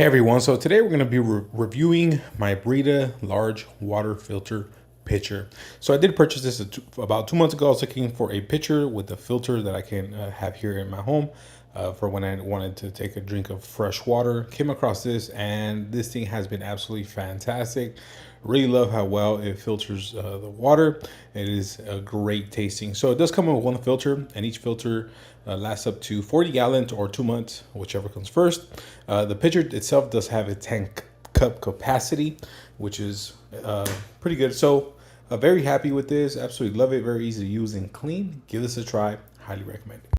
Hey everyone, so today we're going to be reviewing my Brita large water filter pitcher. So I did purchase this about 2 months ago. I was looking for a pitcher with a filter that I can have here in my home for when I wanted to take a drink of fresh water. Came across this and this thing has been absolutely fantastic. Really love how well it filters the water. It is great tasting. So it does come with one filter, and each filter lasts up to 40 gallons or 2 months, whichever comes first. The pitcher itself does have a 10 cup capacity, which is pretty good. So very happy with this. Absolutely love it. Very easy to use and clean. Give this a try. Highly recommend it.